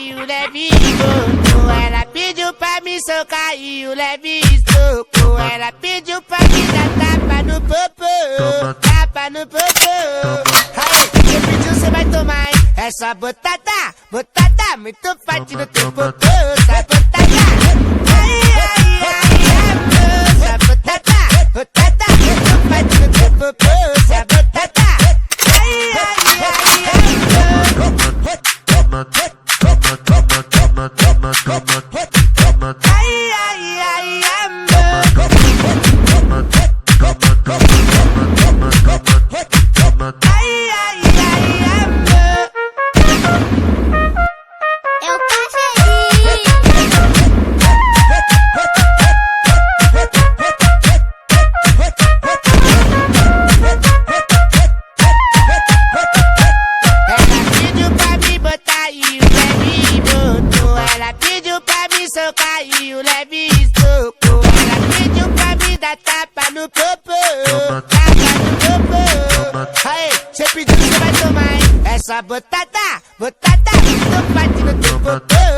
e o leve escocou. Ela pediu pra me socar e o leve escocou. Ela pediu pra me dar tapa no popô, tapa no popô. Aí, você pediu, você vai tomar, hein? É só botada, botada, muito forte no teu popô. Só botada, ai, ai, ai, amor. Só botada, botada, muito forte no teu popô. Só botada, ai, ai, ai, amor. Ai, ai, ai, amor. Ai, ai, ai, amor. Eu passei. Ela pediu pra me botar e o leve botou. Ela pediu pra me socar e o leve socou. Ela pediu pra me dar tapa no popô, tapa no popô. Aí, cê pediu, cê vai tomar, hein? É só botada, botada, muito forte no teu popô.